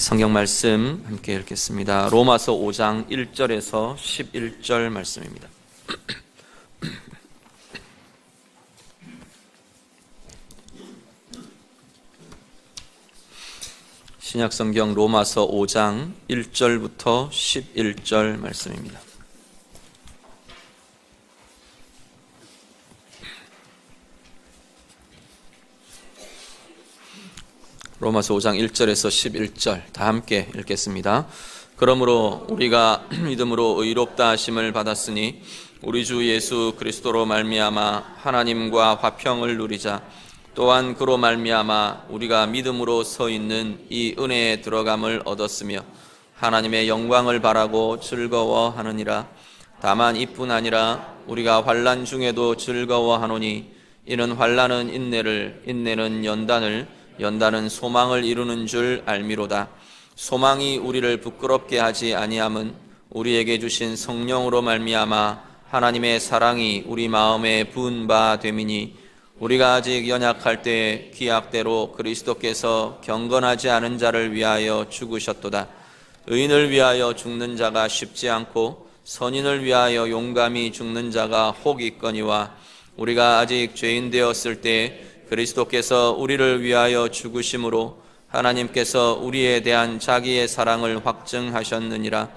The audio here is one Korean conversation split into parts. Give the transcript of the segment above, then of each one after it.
성경 말씀 함께 읽겠습니다. 로마서 5장 1절에서 11절 말씀입니다. 신약성경 로마서 5장 1절부터 11절 말씀입니다. 로마서 5장 1절에서 11절 다 함께 읽겠습니다. 그러므로 우리가 믿음으로 의롭다 하심을 받았으니 우리 주 예수 그리스도로 말미암아 하나님과 화평을 누리자. 또한 그로 말미암아 우리가 믿음으로 서 있는 이 은혜에 들어감을 얻었으며 하나님의 영광을 바라고 즐거워하느니라. 다만 이뿐 아니라 우리가 환난 중에도 즐거워하노니 이는 환난은 인내를, 인내는 연단을, 연단은 소망을 이루는 줄 알미로다. 소망이 우리를 부끄럽게 하지 아니함은 우리에게 주신 성령으로 말미암아 하나님의 사랑이 우리 마음에 부은 바 됨이니 우리가 아직 연약할 때에 기약대로 그리스도께서 경건하지 않은 자를 위하여 죽으셨도다. 의인을 위하여 죽는 자가 쉽지 않고 선인을 위하여 용감히 죽는 자가 혹 있거니와 우리가 아직 죄인 되었을 때 그리스도께서 우리를 위하여 죽으심으로 하나님께서 우리에 대한 자기의 사랑을 확증하셨느니라.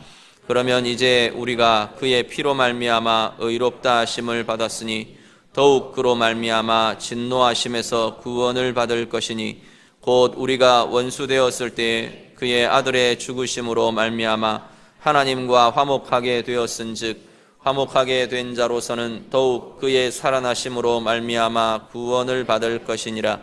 그러면 이제 우리가 그의 피로 말미암아 의롭다 하심을 받았으니 더욱 그로 말미암아 진노하심에서 구원을 받을 것이니 곧 우리가 원수 되었을 때 그의 아들의 죽으심으로 말미암아 하나님과 화목하게 되었은즉 화목하게 된 자로서는 더욱 그의 살아나심으로 말미암아 구원을 받을 것이니라.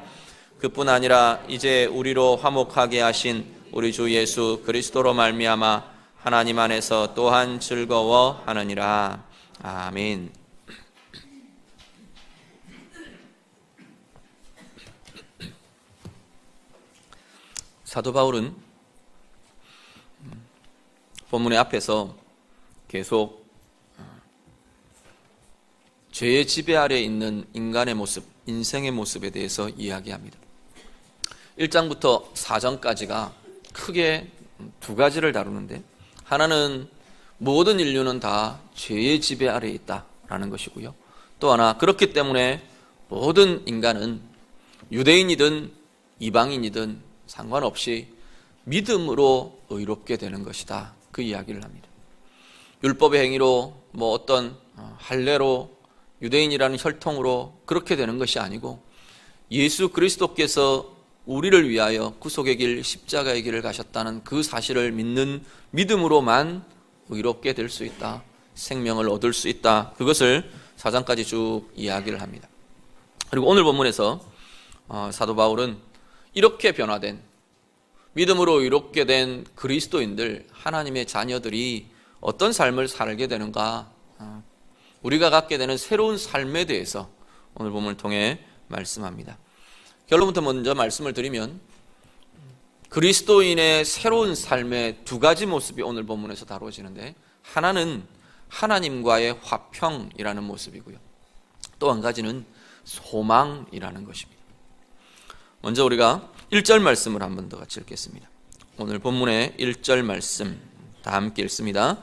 그뿐 아니라 이제 우리로 화목하게 하신 우리 주 예수 그리스도로 말미암아 하나님 안에서 또한 즐거워하느니라. 아멘. 사도 바울은 본문의 앞에서 계속 죄의 지배 아래 있는 인간의 모습, 인생의 모습에 대해서 이야기합니다. 1장부터 4장까지가 크게 두 가지를 다루는데, 하나는 모든 인류는 다 죄의 지배 아래 있다라는 것이고요. 또 하나, 그렇기 때문에 모든 인간은 유대인이든 이방인이든 상관없이 믿음으로 의롭게 되는 것이다. 그 이야기를 합니다. 율법의 행위로 어떤 할례로 유대인이라는 혈통으로 그렇게 되는 것이 아니고 예수 그리스도께서 우리를 위하여 구속의 길, 십자가의 길을 가셨다는 그 사실을 믿는 믿음으로만 의롭게 될 수 있다. 생명을 얻을 수 있다. 그것을 4장까지 쭉 이야기를 합니다. 그리고 오늘 본문에서 사도 바울은 이렇게 변화된, 믿음으로 의롭게 된 그리스도인들, 하나님의 자녀들이 어떤 삶을 살게 되는가, 우리가 갖게 되는 새로운 삶에 대해서 오늘 본문을 통해 말씀합니다. 결론부터 먼저 말씀을 드리면, 그리스도인의 새로운 삶의 두 가지 모습이 오늘 본문에서 다루어지는데, 하나는 하나님과의 화평이라는 모습이고요, 또 한 가지는 소망이라는 것입니다. 먼저 우리가 1절 말씀을 한 번 더 같이 읽겠습니다. 오늘 본문의 1절 말씀 다 함께 읽습니다.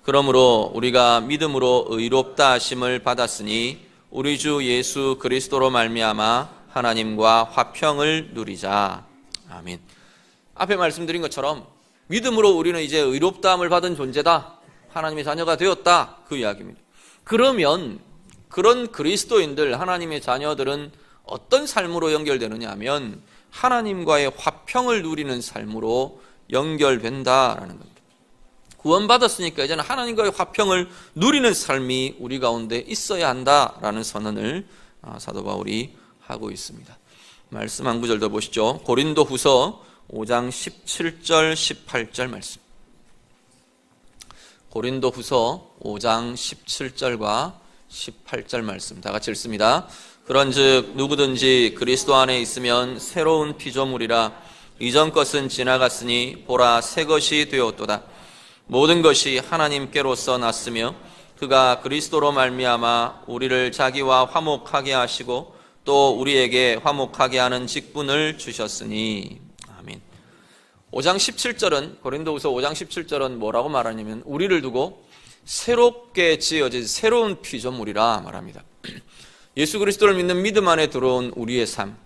그러므로 우리가 믿음으로 의롭다 하심을 받았으니 우리 주 예수 그리스도로 말미암아 하나님과 화평을 누리자. 아멘. 앞에 말씀드린 것처럼 믿음으로 우리는 이제 의롭다함을 받은 존재다, 하나님의 자녀가 되었다, 그 이야기입니다. 그러면 그런 그리스도인들, 하나님의 자녀들은 어떤 삶으로 연결되느냐 하면 하나님과의 화평을 누리는 삶으로 연결된다라는 겁니다. 구원받았으니까 이제는 하나님과의 화평을 누리는 삶이 우리 가운데 있어야 한다라는 선언을 사도 바울이 하고 있습니다. 말씀 한 구절 더 보시죠. 고린도 후서 5장 17절 18절 말씀. 고린도 후서 5장 17절과 18절 말씀 다 같이 읽습니다. 그런즉 누구든지 그리스도 안에 있으면 새로운 피조물이라. 이전 것은 지나갔으니 보라 새 것이 되었도다. 모든 것이 하나님께로서 났으며 그가 그리스도로 말미암아 우리를 자기와 화목하게 하시고 또 우리에게 화목하게 하는 직분을 주셨으니. 아멘. 5장 17절은 고린도후서 5장 17절은 뭐라고 말하냐면 우리를 두고 새롭게 지어진 새로운 피조물이라 말합니다. 예수 그리스도를 믿는 믿음 안에 들어온 우리의 삶,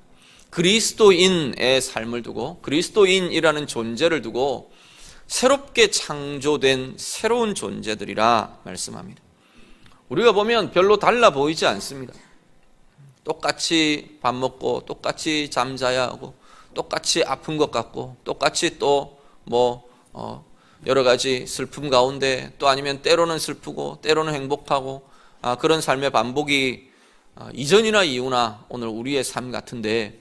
그리스도인의 삶을 두고 그리스도인이라는 존재를 두고 새롭게 창조된 새로운 존재들이라 말씀합니다. 우리가 보면 별로 달라 보이지 않습니다. 똑같이 밥 먹고 똑같이 잠자야 하고 똑같이 아픈 것 같고 똑같이 또 여러 가지 슬픔 가운데 또 아니면 때로는 슬프고 때로는 행복하고 그런 삶의 반복이 이전이나 이후나 오늘 우리의 삶 같은데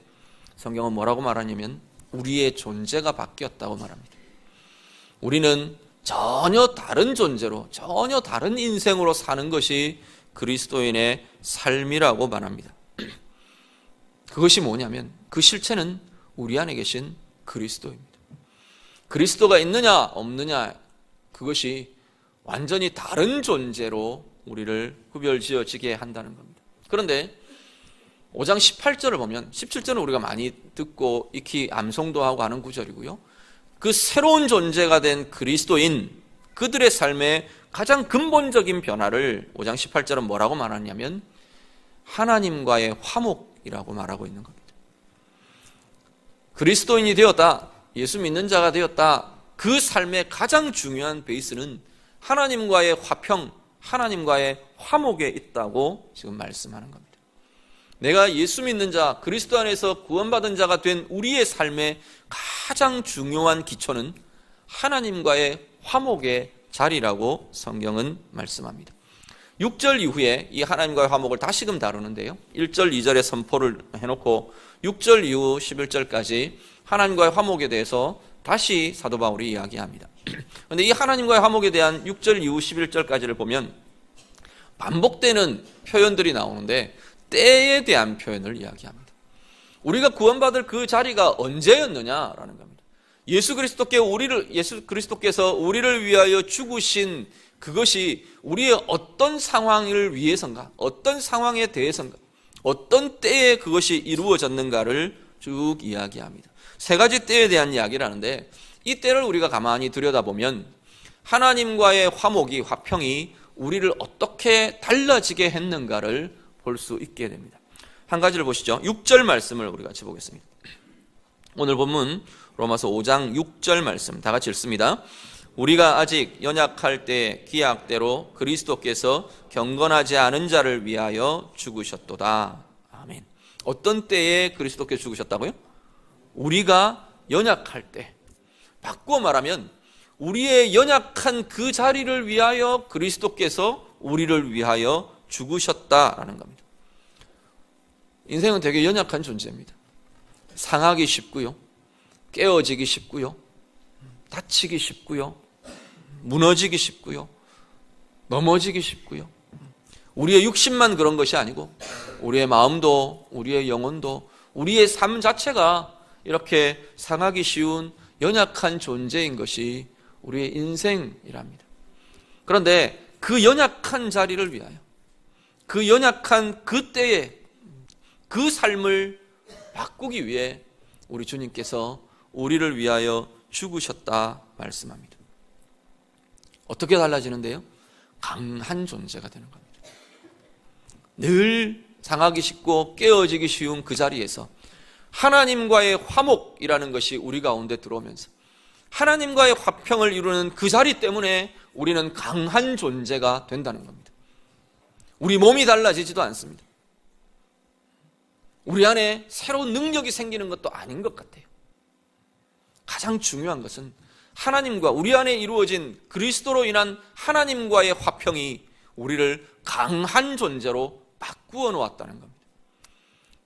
성경은 뭐라고 말하냐면 우리의 존재가 바뀌었다고 말합니다. 우리는 전혀 다른 존재로 전혀 다른 인생으로 사는 것이 그리스도인의 삶이라고 말합니다. 그것이 뭐냐면 그 실체는 우리 안에 계신 그리스도입니다. 그리스도가 있느냐 없느냐 그것이 완전히 다른 존재로 우리를 구별지어지게 한다는 겁니다. 그런데 5장 18절을 보면 17절은 우리가 많이 듣고 익히 암송도 하고 하는 구절이고요. 그 새로운 존재가 된 그리스도인 그들의 삶의 가장 근본적인 변화를 5장 18절은 뭐라고 말하냐면 하나님과의 화목이라고 말하고 있는 겁니다. 그리스도인이 되었다, 예수 믿는 자가 되었다, 그 삶의 가장 중요한 베이스는 하나님과의 화평, 하나님과의 화목에 있다고 지금 말씀하는 겁니다. 내가 예수 믿는 자, 그리스도 안에서 구원받은 자가 된 우리의 삶의 가장 중요한 기초는 하나님과의 화목의 자리라고 성경은 말씀합니다. 6절 이후에 이 하나님과의 화목을 다시금 다루는데요. 1절, 2절에 선포를 해놓고 6절 이후 11절까지 하나님과의 화목에 대해서 다시 사도 바울이 이야기합니다. 그런데 이 하나님과의 화목에 대한 6절 이후 11절까지를 보면 반복되는 표현들이 나오는데 때에 대한 표현을 이야기합니다. 우리가 구원받을 그 자리가 언제였느냐라는 겁니다. 예수 그리스도께서 우리를 위하여 죽으신 그것이 우리의 어떤 상황을 위해서인가, 어떤 상황에 대해서인가, 어떤 때에 그것이 이루어졌는가를 쭉 이야기합니다. 세 가지 때에 대한 이야기를 하는데 이 때를 우리가 가만히 들여다보면 하나님과의 화목이, 화평이 우리를 어떻게 달라지게 했는가를 볼 수 있게 됩니다. 한 가지를 보시죠. 6절 말씀을 우리 같이 보겠습니다. 오늘 본문 로마서 5장 6절 말씀 다 같이 읽습니다. 우리가 아직 연약할 때 기약대로 그리스도께서 경건하지 않은 자를 위하여 죽으셨도다. 아멘. 어떤 때에 그리스도께서 죽으셨다고요? 우리가 연약할 때. 바꾸어 말하면 우리의 연약한 그 자리를 위하여 그리스도께서 우리를 위하여 죽으셨다라는 겁니다. 인생은 되게 연약한 존재입니다. 상하기 쉽고요, 깨어지기 쉽고요, 다치기 쉽고요, 무너지기 쉽고요, 넘어지기 쉽고요. 우리의 육신만 그런 것이 아니고 우리의 마음도 우리의 영혼도 우리의 삶 자체가 이렇게 상하기 쉬운 연약한 존재인 것이 우리의 인생이랍니다. 그런데 그 연약한 자리를 위하여 그 연약한 그 때에 그 삶을 바꾸기 위해 우리 주님께서 우리를 위하여 죽으셨다 말씀합니다. 어떻게 달라지는데요? 강한 존재가 되는 겁니다. 늘 상하기 쉽고 깨어지기 쉬운 그 자리에서 하나님과의 화목이라는 것이 우리 가운데 들어오면서 하나님과의 화평을 이루는 그 자리 때문에 우리는 강한 존재가 된다는 겁니다. 우리 몸이 달라지지도 않습니다. 우리 안에 새로운 능력이 생기는 것도 아닌 것 같아요. 가장 중요한 것은 하나님과 우리 안에 이루어진 그리스도로 인한 하나님과의 화평이 우리를 강한 존재로 바꾸어 놓았다는 겁니다.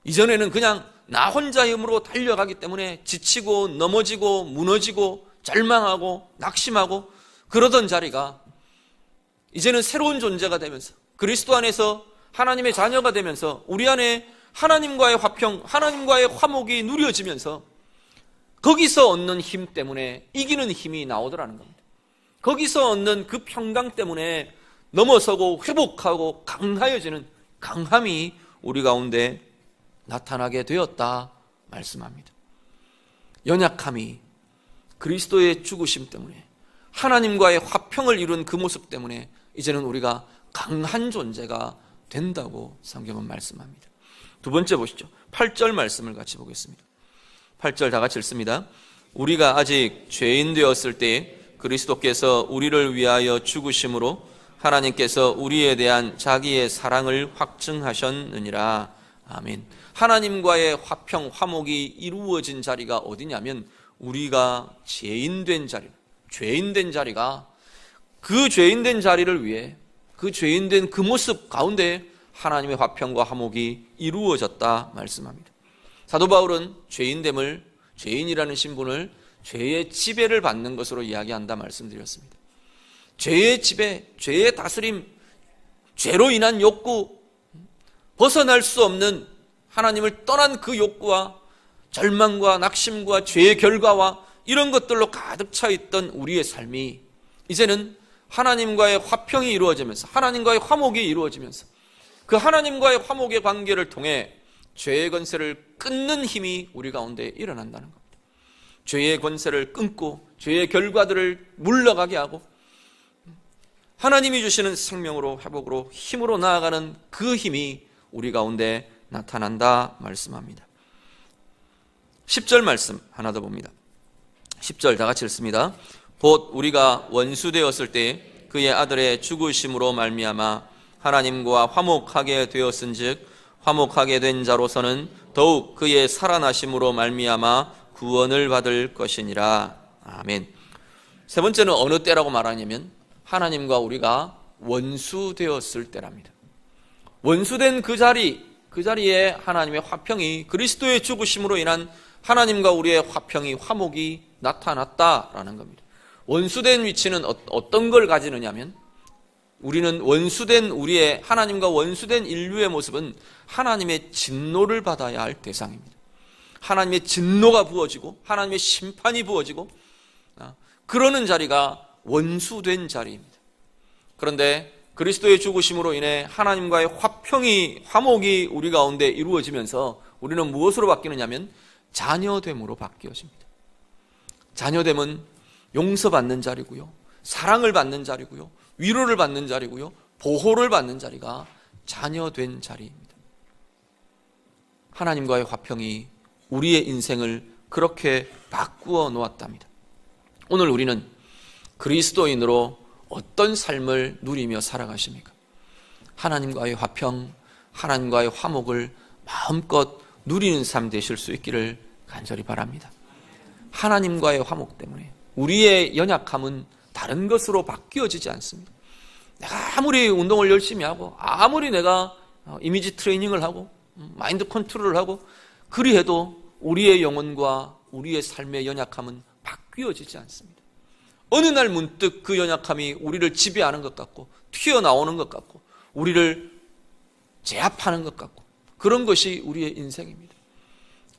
이전에는 그냥 나 혼자 힘으로 달려가기 때문에 지치고 넘어지고 무너지고 절망하고 낙심하고 그러던 자리가 이제는 새로운 존재가 되면서 그리스도 안에서 하나님의 자녀가 되면서 우리 안에 하나님과의 화평, 하나님과의 화목이 누려지면서 거기서 얻는 힘 때문에 이기는 힘이 나오더라는 겁니다. 거기서 얻는 그 평강 때문에 넘어서고 회복하고 강하여지는 강함이 우리 가운데 나타나게 되었다 말씀합니다. 연약함이 그리스도의 죽으심 때문에, 하나님과의 화평을 이룬 그 모습 때문에 이제는 우리가 강한 존재가 된다고 성경은 말씀합니다. 두 번째 보시죠. 8절 말씀을 같이 보겠습니다. 8절 다 같이 읽습니다. 우리가 아직 죄인 되었을 때 그리스도께서 우리를 위하여 죽으심으로 하나님께서 우리에 대한 자기의 사랑을 확증하셨느니라. 아멘. 하나님과의 화평, 화목이 이루어진 자리가 어디냐면 우리가 죄인된 자리, 죄인된 자리가, 그 죄인된 자리를 위해, 그 죄인된 그 모습 가운데 하나님의 화평과 화목이 이루어졌다 말씀합니다. 사도 바울은 죄인됨을, 죄인이라는 신분을 죄의 지배를 받는 것으로 이야기한다 말씀드렸습니다. 죄의 지배, 죄의 다스림, 죄로 인한 욕구, 벗어날 수 없는 하나님을 떠난 그 욕구와 절망과 낙심과 죄의 결과와 이런 것들로 가득 차 있던 우리의 삶이 이제는 하나님과의 화평이 이루어지면서, 하나님과의 화목이 이루어지면서 그 하나님과의 화목의 관계를 통해 죄의 권세를 끊는 힘이 우리 가운데 일어난다는 겁니다. 죄의 권세를 끊고 죄의 결과들을 물러가게 하고 하나님이 주시는 생명으로, 회복으로, 힘으로 나아가는 그 힘이 우리 가운데 나타난다 말씀합니다. 10절 말씀 하나 더 봅니다. 10절 다 같이 읽습니다. 곧 우리가 원수 되었을 때 그의 아들의 죽으심으로 말미암아 하나님과 화목하게 되었은즉 화목하게 된 자로서는 더욱 그의 살아나심으로 말미암아 구원을 받을 것이니라. 아멘. 세 번째는 어느 때라고 말하냐면 하나님과 우리가 원수 되었을 때랍니다. 원수된 그 자리에 하나님의 화평이, 그리스도의 죽으심으로 인한 하나님과 우리의 화평이, 화목이 나타났다라는 겁니다. 원수된 위치는 어떤 걸 가지느냐면 우리는 원수된 우리의, 하나님과 원수된 인류의 모습은 하나님의 진노를 받아야 할 대상입니다. 하나님의 진노가 부어지고 하나님의 심판이 부어지고 그러는 자리가 원수된 자리입니다. 그런데 그리스도의 죽으심으로 인해 하나님과의 화평이, 화목이 우리 가운데 이루어지면서 우리는 무엇으로 바뀌느냐면 자녀됨으로 바뀌어집니다. 자녀됨은 용서받는 자리고요, 사랑을 받는 자리고요, 위로를 받는 자리고요, 보호를 받는 자리가 자녀된 자리입니다. 하나님과의 화평이 우리의 인생을 그렇게 바꾸어 놓았답니다. 오늘 우리는 그리스도인으로 어떤 삶을 누리며 살아가십니까? 하나님과의 화평, 하나님과의 화목을 마음껏 누리는 삶 되실 수 있기를 간절히 바랍니다. 하나님과의 화목 때문에 우리의 연약함은 다른 것으로 바뀌어지지 않습니다. 내가 아무리 운동을 열심히 하고 아무리 내가 이미지 트레이닝을 하고 마인드 컨트롤을 하고 그리해도 우리의 영혼과 우리의 삶의 연약함은 바뀌어지지 않습니다. 어느 날 문득 그 연약함이 우리를 지배하는 것 같고 튀어나오는 것 같고 우리를 제압하는 것 같고 그런 것이 우리의 인생입니다.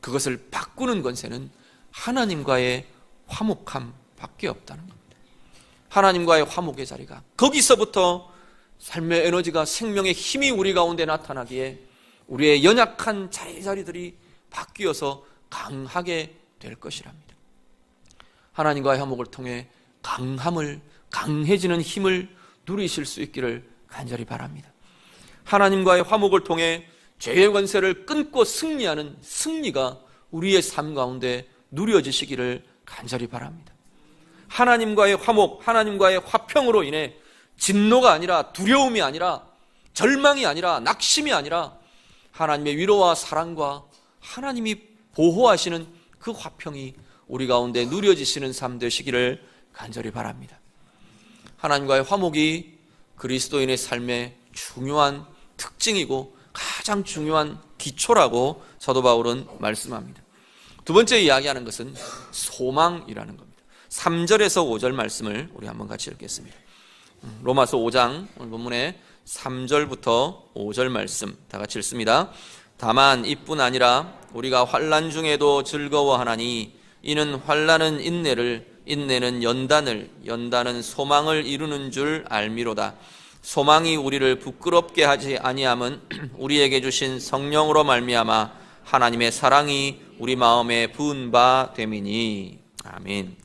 그것을 바꾸는 권세는 하나님과의 화목함밖에 없다는 겁니다. 하나님과의 화목의 자리가, 거기서부터 삶의 에너지가, 생명의 힘이 우리 가운데 나타나기에 우리의 연약한 자리들이 바뀌어서 강하게 될 것이랍니다. 하나님과의 화목을 통해 강해지는 힘을 누리실 수 있기를 간절히 바랍니다. 하나님과의 화목을 통해 죄의 권세를 끊고 승리하는 승리가 우리의 삶 가운데 누려지시기를 간절히 바랍니다. 하나님과의 화목, 하나님과의 화평으로 인해 진노가 아니라, 두려움이 아니라, 절망이 아니라, 낙심이 아니라 하나님의 위로와 사랑과 하나님이 보호하시는 그 화평이 우리 가운데 누려지시는 삶 되시기를 간절히 바랍니다. 하나님과의 화목이 그리스도인의 삶의 중요한 특징이고 가장 중요한 기초라고 사도 바울은 말씀합니다. 두 번째 이야기하는 것은 소망이라는 겁니다. 3절에서 5절 말씀을 우리 한번 같이 읽겠습니다. 로마서 5장 오늘 본문에 3절부터 5절 말씀 다 같이 읽습니다. 다만 이뿐 아니라 우리가 환난 중에도 즐거워하나니 이는 환난은 인내를, 인내는 연단을, 연단은 소망을 이루는 줄 알미로다. 소망이 우리를 부끄럽게 하지 아니함은 우리에게 주신 성령으로 말미암아 하나님의 사랑이 우리 마음에 부은 바 됨이니. 아멘.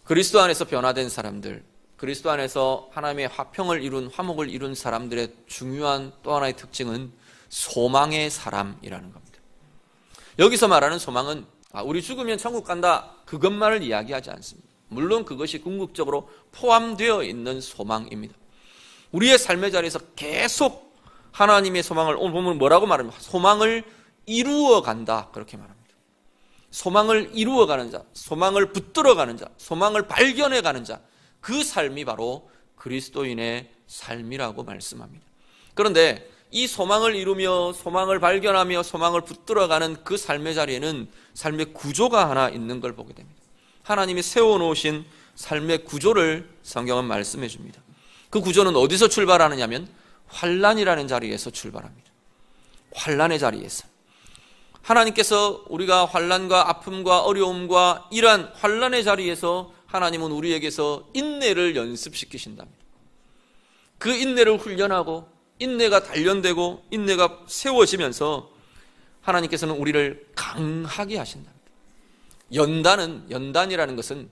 그리스도 안에서 변화된 사람들, 그리스도 안에서 하나님의 화평을 이룬, 화목을 이룬 사람들의 중요한 또 하나의 특징은 소망의 사람이라는 겁니다. 여기서 말하는 소망은 우리 죽으면 천국 간다, 그것만을 이야기하지 않습니다. 물론 그것이 궁극적으로 포함되어 있는 소망입니다. 우리의 삶의 자리에서 계속 하나님의 소망을, 오늘 보면 뭐라고 말합니까? 소망을 이루어 간다, 그렇게 말합니다. 소망을 이루어가는 자, 소망을 붙들어가는 자, 소망을 발견해가는 자, 그 삶이 바로 그리스도인의 삶이라고 말씀합니다. 그런데 이 소망을 이루며 소망을 발견하며 소망을 붙들어가는 그 삶의 자리에는 삶의 구조가 하나 있는 걸 보게 됩니다. 하나님이 세워놓으신 삶의 구조를 성경은 말씀해 줍니다. 그 구조는 어디서 출발하느냐면 환난이라는 자리에서 출발합니다. 환난의 자리에서 하나님께서 우리가 환난과 아픔과 어려움과 이러한 환난의 자리에서 하나님은 우리에게서 인내를 연습시키신답니다. 그 인내를 훈련하고 인내가 단련되고 인내가 세워지면서 하나님께서는 우리를 강하게 하신답니다. 연단이라는 것은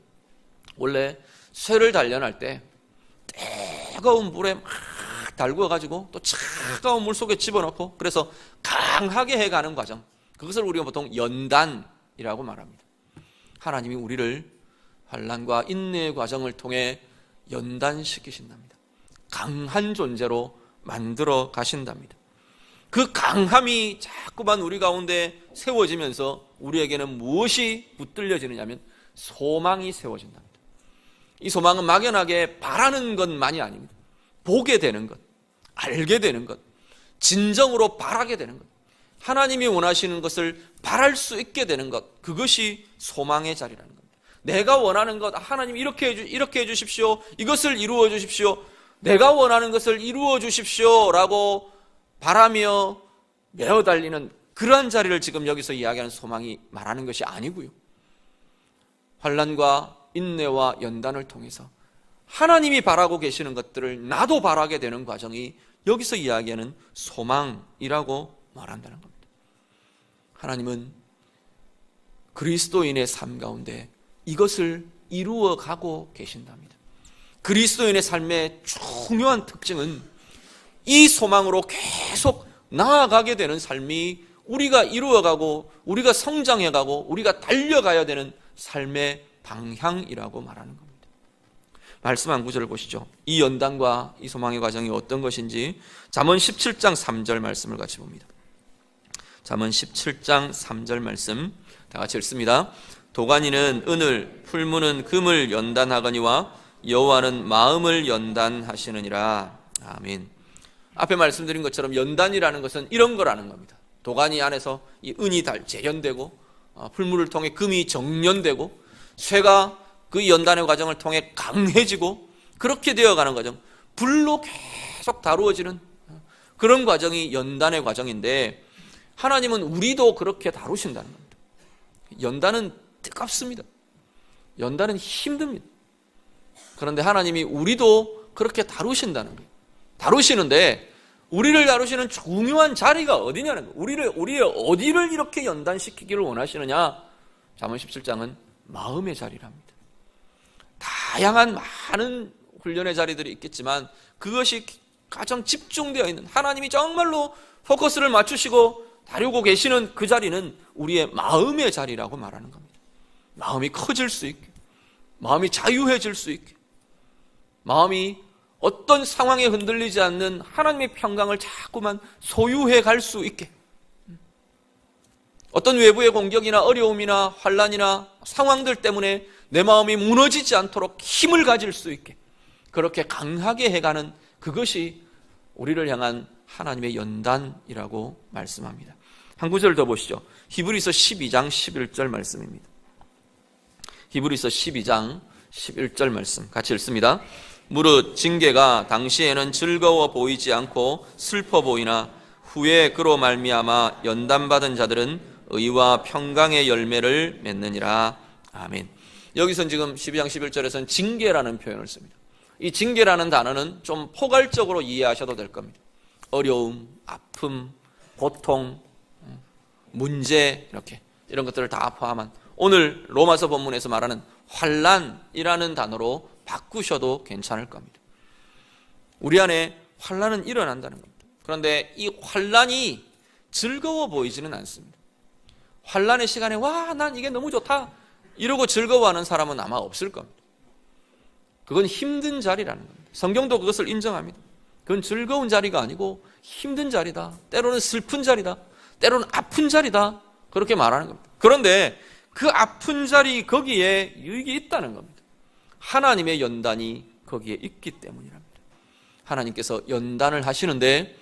원래 쇠를 단련할 때 뜨거운 물에 막 달구어가지고 또 차가운 물 속에 집어넣고 그래서 강하게 해가는 과정, 그것을 우리가 보통 연단이라고 말합니다. 하나님이 우리를 환난과 인내의 과정을 통해 연단시키신답니다. 강한 존재로 만들어 가신답니다. 그 강함이 자꾸만 우리 가운데 세워지면서 우리에게는 무엇이 붙들려지느냐 하면 소망이 세워진답니다. 이 소망은 막연하게 바라는 것만이 아닙니다. 보게 되는 것, 알게 되는 것, 진정으로 바라게 되는 것, 하나님이 원하시는 것을 바랄 수 있게 되는 것, 그것이 소망의 자리라는 겁니다. 내가 원하는 것, 하나님 이렇게 해주십시오, 이것을 이루어 주십시오, 내가 원하는 것을 이루어 주십시오 라고 바라며 매어 달리는 그러한 자리를 지금 여기서 이야기하는 소망이 말하는 것이 아니고요, 환난과 인내와 연단을 통해서 하나님이 바라고 계시는 것들을 나도 바라게 되는 과정이 여기서 이야기하는 소망이라고 말한다는 겁니다. 하나님은 그리스도인의 삶 가운데 이것을 이루어가고 계신답니다. 그리스도인의 삶의 중요한 특징은 이 소망으로 계속 나아가게 되는 삶이 우리가 이루어가고 우리가 성장해가고 우리가 달려가야 되는 삶의 방향이라고 말하는 겁니다. 말씀 한 구절을 보시죠. 이 연단과 이 소망의 과정이 어떤 것인지 잠언 17장 3절 말씀을 같이 봅니다. 잠언 17장 3절 말씀 다 같이 읽습니다. 도가니는 은을, 풀무는 금을 연단하거니와 여호와는 마음을 연단하시느니라. 아멘. 앞에 말씀드린 것처럼 연단이라는 것은 이런 거라는 겁니다. 도가니 안에서 이 은이 재현되고 풀무를 통해 금이 정련되고 쇠가 그 연단의 과정을 통해 강해지고 그렇게 되어가는 과정, 불로 계속 다루어지는 그런 과정이 연단의 과정인데 하나님은 우리도 그렇게 다루신다는 겁니다. 연단은 뜨겁습니다. 연단은 힘듭니다. 그런데 하나님이 우리도 그렇게 다루신다는 거예요. 다루시는데 우리를 다루시는 중요한 자리가 어디냐는 거예요. 우리의 어디를 이렇게 연단시키기를 원하시느냐? 잠언 17장은 마음의 자리랍니다. 다양한 많은 훈련의 자리들이 있겠지만 그것이 가장 집중되어 있는, 하나님이 정말로 포커스를 맞추시고 다루고 계시는 그 자리는 우리의 마음의 자리라고 말하는 겁니다. 마음이 커질 수 있게, 마음이 자유해질 수 있게, 마음이 어떤 상황에 흔들리지 않는 하나님의 평강을 자꾸만 소유해 갈 수 있게, 어떤 외부의 공격이나 어려움이나 환난이나 상황들 때문에 내 마음이 무너지지 않도록 힘을 가질 수 있게 그렇게 강하게 해가는 그것이 우리를 향한 하나님의 연단이라고 말씀합니다. 한 구절 더 보시죠. 히브리서 12장 11절 말씀입니다. 히브리서 12장 11절 말씀 같이 읽습니다. 무릇 징계가 당시에는 즐거워 보이지 않고 슬퍼 보이나 후에 그로 말미암아 연단받은 자들은 의와 평강의 열매를 맺느니라. 아멘. 여기서 지금 12장 11절에서는 징계라는 표현을 씁니다. 이 징계라는 단어는 좀 포괄적으로 이해하셔도 될 겁니다. 어려움, 아픔, 고통, 문제, 이런 것들을 다 포함한 오늘 로마서 본문에서 말하는 환난이라는 단어로 바꾸셔도 괜찮을 겁니다. 우리 안에 환난은 일어난다는 겁니다. 그런데 이 환난이 즐거워 보이지는 않습니다. 환난의 시간에 와, 난 이게 너무 좋다 이러고 즐거워하는 사람은 아마 없을 겁니다. 그건 힘든 자리라는 겁니다. 성경도 그것을 인정합니다. 그건 즐거운 자리가 아니고 힘든 자리다, 때로는 슬픈 자리다, 때로는 아픈 자리다, 그렇게 말하는 겁니다. 그런데 그 아픈 자리 거기에 유익이 있다는 겁니다. 하나님의 연단이 거기에 있기 때문이랍니다. 하나님께서 연단을 하시는데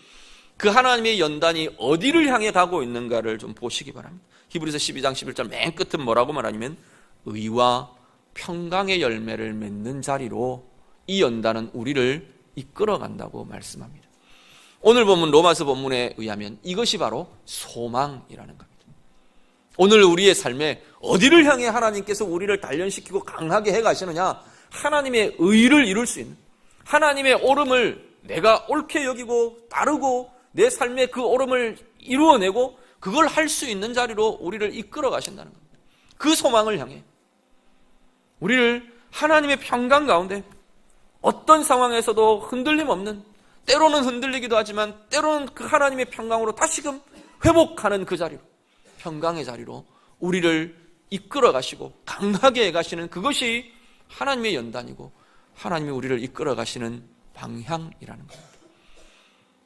그 하나님의 연단이 어디를 향해 가고 있는가를 좀 보시기 바랍니다. 히브리서 12장 11절 맨 끝은 뭐라고 말하냐면 의와 평강의 열매를 맺는 자리로 이 연단은 우리를 이끌어간다고 말씀합니다. 오늘 본문 로마서 본문에 의하면 이것이 바로 소망이라는 겁니다. 오늘 우리의 삶에 어디를 향해 하나님께서 우리를 단련시키고 강하게 해가시느냐, 하나님의 의를 이룰 수 있는, 하나님의 옳음을 내가 옳게 여기고 따르고 내 삶의 그 옳음을 이루어내고 그걸 할 수 있는 자리로 우리를 이끌어 가신다는 겁니다. 그 소망을 향해 우리를 하나님의 평강 가운데 어떤 상황에서도 흔들림 없는, 때로는 흔들리기도 하지만 때로는 그 하나님의 평강으로 다시금 회복하는 그 자리로, 평강의 자리로 우리를 이끌어 가시고 강하게 해 가시는, 그것이 하나님의 연단이고 하나님이 우리를 이끌어 가시는 방향이라는 겁니다.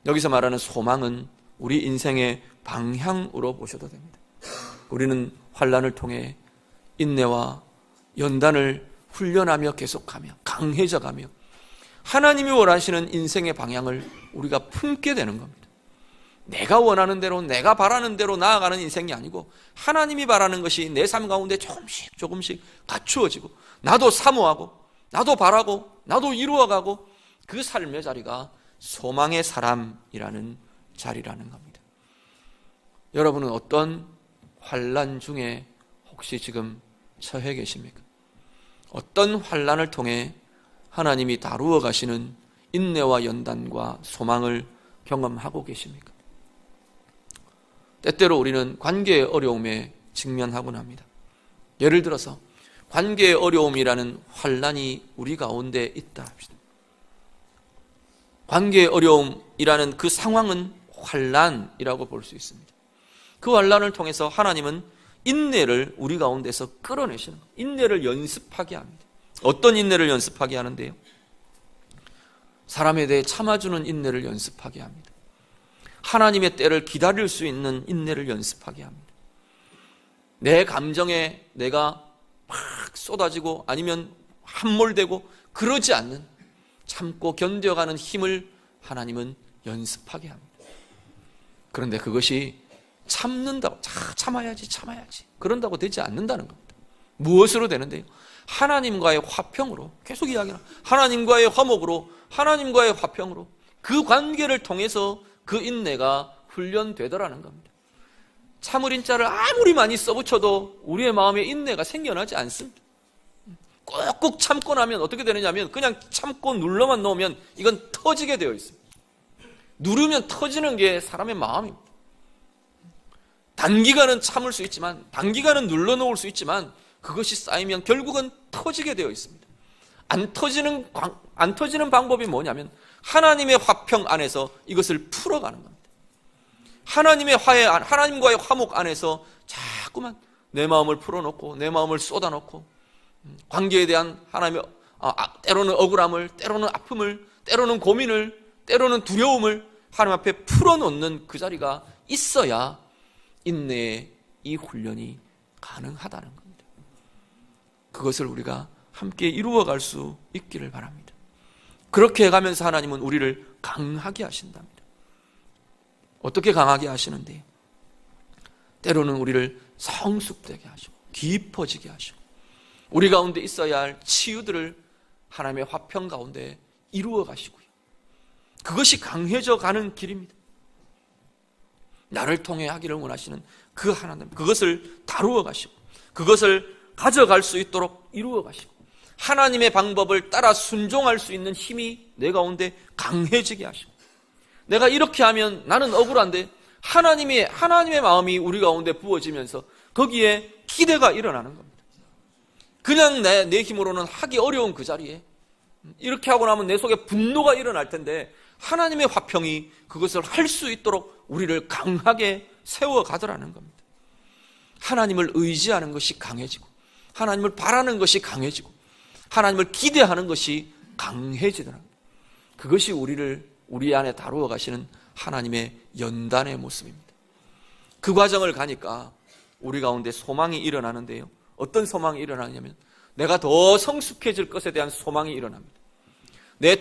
여기서 말하는 소망은 우리 인생의 방향으로 보셔도 됩니다. 우리는 환난을 통해 인내와 연단을 훈련하며 계속하며 강해져 가며 하나님이 원하시는 인생의 방향을 우리가 품게 되는 겁니다. 내가 원하는 대로, 내가 바라는 대로 나아가는 인생이 아니고 하나님이 바라는 것이 내 삶 가운데 조금씩 조금씩 갖추어지고 나도 사모하고 나도 바라고 나도 이루어가고 그 삶의 자리가 소망의 사람이라는 자리라는 겁니다. 여러분은 어떤 환난 중에 혹시 지금 처해 계십니까? 어떤 환난을 통해 하나님이 다루어 가시는 인내와 연단과 소망을 경험하고 계십니까? 때때로 우리는 관계의 어려움에 직면하곤 합니다. 예를 들어서 관계의 어려움이라는 환난이 우리 가운데 있다 합시다. 관계의 어려움이라는 그 상황은 환난이라고 볼 수 있습니다. 그 환난을 통해서 하나님은 인내를 우리 가운데서 끌어내시는 거예요. 인내를 연습하게 합니다. 어떤 인내를 연습하게 하는데요? 사람에 대해 참아주는 인내를 연습하게 합니다. 하나님의 때를 기다릴 수 있는 인내를 연습하게 합니다. 내 감정에 내가 막 쏟아지고 아니면 함몰되고 그러지 않는, 참고 견뎌가는 힘을 하나님은 연습하게 합니다. 그런데 그것이 참는다고, 참아야지 그런다고 되지 않는다는 겁니다. 무엇으로 되는데요? 하나님과의 화평으로, 계속 이야기하는 하나님과의 화목으로, 하나님과의 화평으로 그 관계를 통해서 그 인내가 훈련되더라는 겁니다. 참을인자를 아무리 많이 써붙여도 우리의 마음에 인내가 생겨나지 않습니다. 꾹꾹 참고 나면 어떻게 되느냐면 그냥 참고 눌러만 놓으면 이건 터지게 되어 있습니다. 누르면 터지는 게 사람의 마음입니다. 단기간은 참을 수 있지만, 단기간은 눌러놓을 수 있지만 그것이 쌓이면 결국은 터지게 되어 있습니다. 안 터지는 방법이 뭐냐면 하나님의 화평 안에서 이것을 풀어가는 겁니다. 하나님의 하나님과의 화목 안에서 자꾸만 내 마음을 풀어놓고 내 마음을 쏟아놓고 관계에 대한 하나님의 때로는 억울함을, 때로는 아픔을, 때로는 고민을, 때로는 두려움을 하나님 앞에 풀어놓는 그 자리가 있어야 인내의 이 훈련이 가능하다는 겁니다. 그것을 우리가 함께 이루어갈 수 있기를 바랍니다. 그렇게 해가면서 하나님은 우리를 강하게 하신답니다. 어떻게 강하게 하시는데요? 때로는 우리를 성숙되게 하시고 깊어지게 하시고 우리 가운데 있어야 할 치유들을 하나님의 화평 가운데 이루어 가시고요. 그것이 강해져 가는 길입니다. 나를 통해 하기를 원하시는 그 하나님, 그것을 다루어 가시고 그것을 가져갈 수 있도록 이루어 가시고 하나님의 방법을 따라 순종할 수 있는 힘이 내 가운데 강해지게 하시고, 내가 이렇게 하면 나는 억울한데 하나님의 마음이 우리 가운데 부어지면서 거기에 기대가 일어나는 겁니다. 그냥 내 힘으로는 하기 어려운 그 자리에 이렇게 하고 나면 내 속에 분노가 일어날 텐데 하나님의 화평이 그것을 할 수 있도록 우리를 강하게 세워가더라는 겁니다. 하나님을 의지하는 것이 강해지고 하나님을 바라는 것이 강해지고 하나님을 기대하는 것이 강해지더라는 겁니다. 그것이 우리 안에 다루어 가시는 하나님의 연단의 모습입니다. 그 과정을 가니까 우리 가운데 소망이 일어나는데요. 어떤 소망이 일어나냐면 내가 더 성숙해질 것에 대한 소망이 일어납니다. 내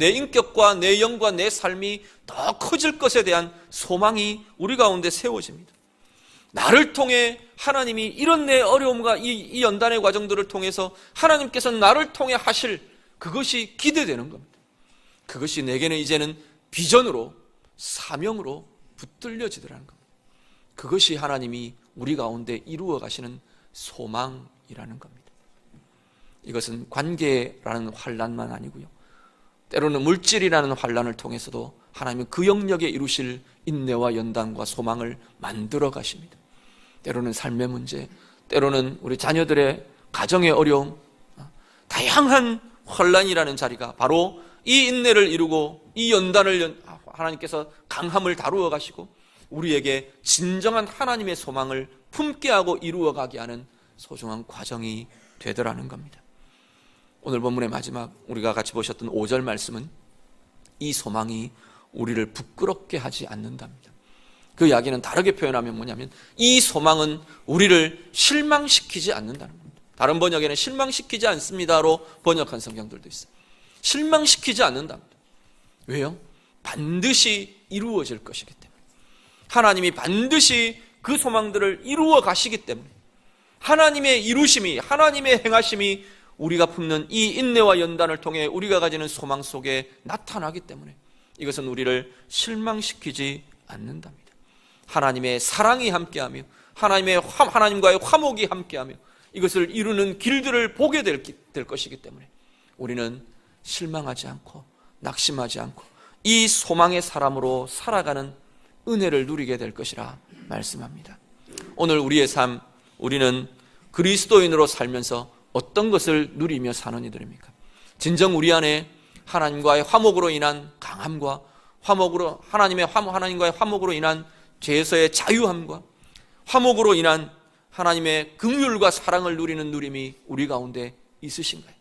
인격과 내 영과 내 삶이 더 커질 것에 대한 소망이 우리 가운데 세워집니다. 나를 통해 하나님이 이런 내 어려움과 이 연단의 과정들을 통해서 하나님께서 나를 통해 하실 그것이 기대되는 겁니다. 그것이 내게는 이제는 비전으로 사명으로 붙들려지더라는 겁니다. 그것이 하나님이 우리 가운데 이루어 가시는 소망이라는 겁니다. 이것은 관계라는 환난만 아니고요, 때로는 물질이라는 환난을 통해서도 하나님은 그 영역에 이루실 인내와 연단과 소망을 만들어 가십니다. 때로는 삶의 문제, 때로는 우리 자녀들의 가정의 어려움, 다양한 환난이라는 자리가 바로 이 인내를 이루고 이 연단을 하나님께서 강함을 다루어 가시고 우리에게 진정한 하나님의 소망을 품게 하고 이루어 가게 하는 소중한 과정이 되더라는 겁니다. 오늘 본문의 마지막 우리가 같이 보셨던 5절 말씀은 이 소망이 우리를 부끄럽게 하지 않는답니다. 그 이야기는 다르게 표현하면 뭐냐면 이 소망은 우리를 실망시키지 않는다는 겁니다. 다른 번역에는 실망시키지 않습니다로 번역한 성경들도 있어요. 실망시키지 않는답니다. 왜요? 반드시 이루어질 것이기 때문에, 하나님이 반드시 그 소망들을 이루어 가시기 때문에, 하나님의 이루심이, 하나님의 행하심이 우리가 품는 이 인내와 연단을 통해 우리가 가지는 소망 속에 나타나기 때문에 이것은 우리를 실망시키지 않는답니다. 하나님의 사랑이 함께하며 하나님과의 화목이 함께하며 이것을 이루는 길들을 보게 될 것이기 때문에 우리는 실망하지 않고 낙심하지 않고 이 소망의 사람으로 살아가는 은혜를 누리게 될 것이라 말씀합니다. 오늘 우리의 삶, 우리는 그리스도인으로 살면서 어떤 것을 누리며 사는 이들입니까? 진정 우리 안에 하나님과의 화목으로 인한 강함과 하나님과의 화목으로 인한 죄에서의 자유함과 화목으로 인한 하나님의 긍휼과 사랑을 누리는 누림이 우리 가운데 있으신가요?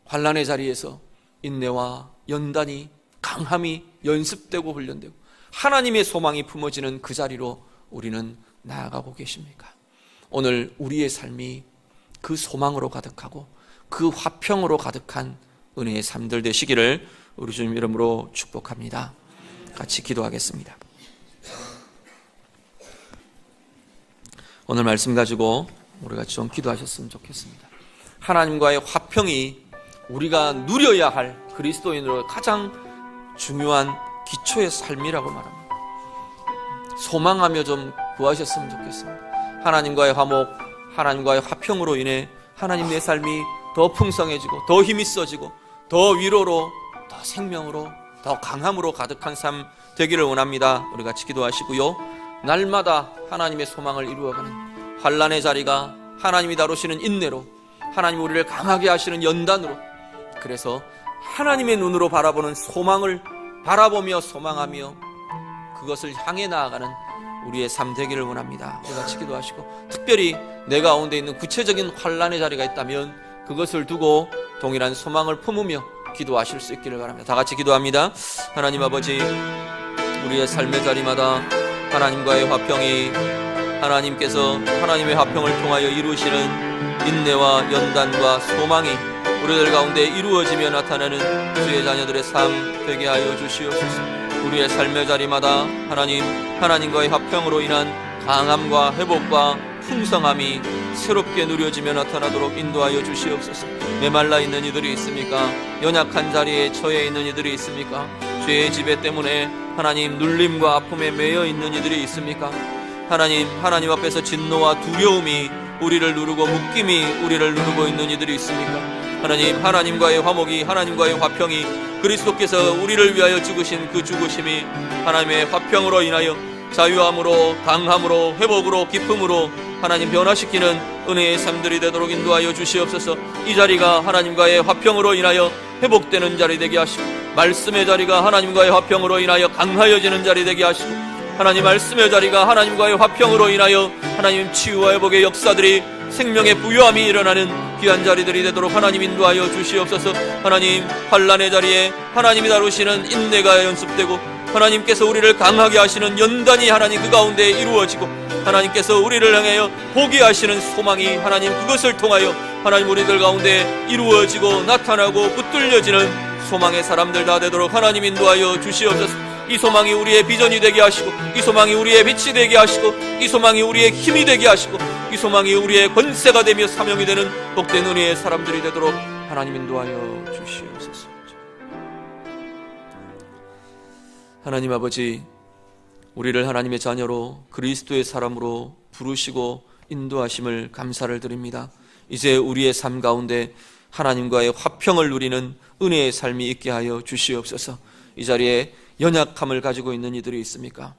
환난의 자리에서 인내와 연단이, 강함이 연습되고 훈련되고 하나님의 소망이 품어지는 그 자리로 우리는 나아가고 계십니까? 오늘 우리의 삶이 그 소망으로 가득하고 그 화평으로 가득한 은혜의 삶들 되시기를 우리 주님 이름으로 축복합니다. 같이 기도하겠습니다. 오늘 말씀 가지고 우리 같이 좀 기도하셨으면 좋겠습니다. 하나님과의 화평이 우리가 누려야 할 그리스도인으로 가장 중요한 기초의 삶이라고 말합니다. 소망하며 좀 구하셨으면 좋겠습니다. 하나님과의 화목, 하나님과의 화평으로 인해 하나님 내 삶이 더 풍성해지고 더 힘이 있어지고 더 위로로, 더 생명으로, 더 강함으로 가득한 삶 되기를 원합니다. 우리 같이 기도하시고요, 날마다 하나님의 소망을 이루어가는 환난의 자리가 하나님이 다루시는 인내로, 하나님 우리를 강하게 하시는 연단으로, 그래서 하나님의 눈으로 바라보는 소망을 바라보며 소망하며 그것을 향해 나아가는 우리의 삶 되기를 원합니다. 우리 같이 기도하시고, 특별히 내 가운데 있는 구체적인 환난의 자리가 있다면 그것을 두고 동일한 소망을 품으며 기도하실 수 있기를 바랍니다. 다 같이 기도합니다. 하나님 아버지, 우리의 삶의 자리마다 하나님과의 화평이, 하나님께서 하나님의 화평을 통하여 이루시는 인내와 연단과 소망이 우리들 가운데 이루어지며 나타나는 주의 자녀들의 삶 되게 하여 주시옵소서. 우리의 삶의 자리마다 하나님과의 화평으로 인한 강함과 회복과 풍성함이 새롭게 누려지며 나타나도록 인도하여 주시옵소서. 메말라 있는 이들이 있습니까? 연약한 자리에 처해 있는 이들이 있습니까? 죄의 지배 때문에 하나님 눌림과 아픔에 매여 있는 이들이 있습니까? 하나님 앞에서 진노와 두려움이 우리를 누르고 묶임이 우리를 누르고 있는 이들이 있습니까? 하나님과의 화목이, 하나님과의 화평이, 그리스도께서 우리를 위하여 죽으신 그 죽으심이 하나님의 화평으로 인하여 자유함으로, 강함으로, 회복으로, 기쁨으로 하나님 변화시키는 은혜의 삶들이 되도록 인도하여 주시옵소서. 이 자리가 하나님과의 화평으로 인하여 회복되는 자리 되게 하시고, 말씀의 자리가 하나님과의 화평으로 인하여 강하여지는 자리 되게 하시고, 하나님 말씀의 자리가 하나님과의 화평으로 인하여 하나님 치유와 회복의 역사들이, 생명의 부유함이 일어나는 귀한 자리들이 되도록 하나님 인도하여 주시옵소서. 하나님 환난의 자리에 하나님이 다루시는 인내가 연습되고, 하나님께서 우리를 강하게 하시는 연단이 하나님 그 가운데 이루어지고, 하나님께서 우리를 향하여 보게 하시는 소망이 하나님 그것을 통하여 하나님 우리들 가운데 이루어지고 나타나고 붙들려지는 소망의 사람들 다 되도록 하나님 인도하여 주시옵소서. 이 소망이 우리의 비전이 되게 하시고, 이 소망이 우리의 빛이 되게 하시고, 이 소망이 우리의 힘이 되게 하시고, 이 소망이 우리의 권세가 되며 사명이 되는 복된 은혜의 사람들이 되도록 하나님 인도하여 주시옵소서. 하나님 아버지, 우리를 하나님의 자녀로 그리스도의 사람으로 부르시고 인도하심을 감사를 드립니다. 이제 우리의 삶 가운데 하나님과의 화평을 누리는 은혜의 삶이 있게 하여 주시옵소서. 이 자리에 연약함을 가지고 있는 이들이 있습니까?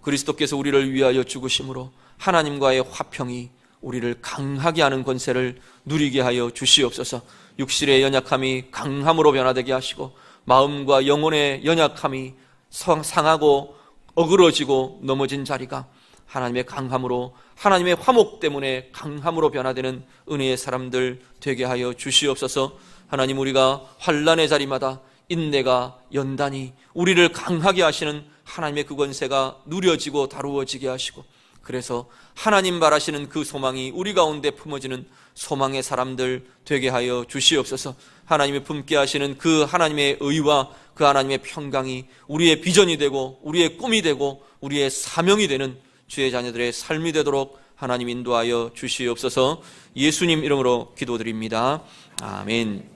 그리스도께서 우리를 위하여 죽으심으로 하나님과의 화평이 우리를 강하게 하는 권세를 누리게 하여 주시옵소서. 육신의 연약함이 강함으로 변화되게 하시고, 마음과 영혼의 연약함이 상하고 어그러지고 넘어진 자리가 하나님의 강함으로, 하나님의 화목 때문에 강함으로 변화되는 은혜의 사람들 되게 하여 주시옵소서. 하나님, 우리가 환난의 자리마다 인내가, 연단이 우리를 강하게 하시는 하나님의 그 권세가 누려지고 다루어지게 하시고, 그래서 하나님 바라시는 그 소망이 우리 가운데 품어지는 소망의 사람들 되게 하여 주시옵소서. 하나님이 품게 하시는 그 하나님의 의와 그 하나님의 평강이 우리의 비전이 되고, 우리의 꿈이 되고, 우리의 사명이 되는 주의 자녀들의 삶이 되도록 하나님 인도하여 주시옵소서. 예수님 이름으로 기도드립니다. 아멘.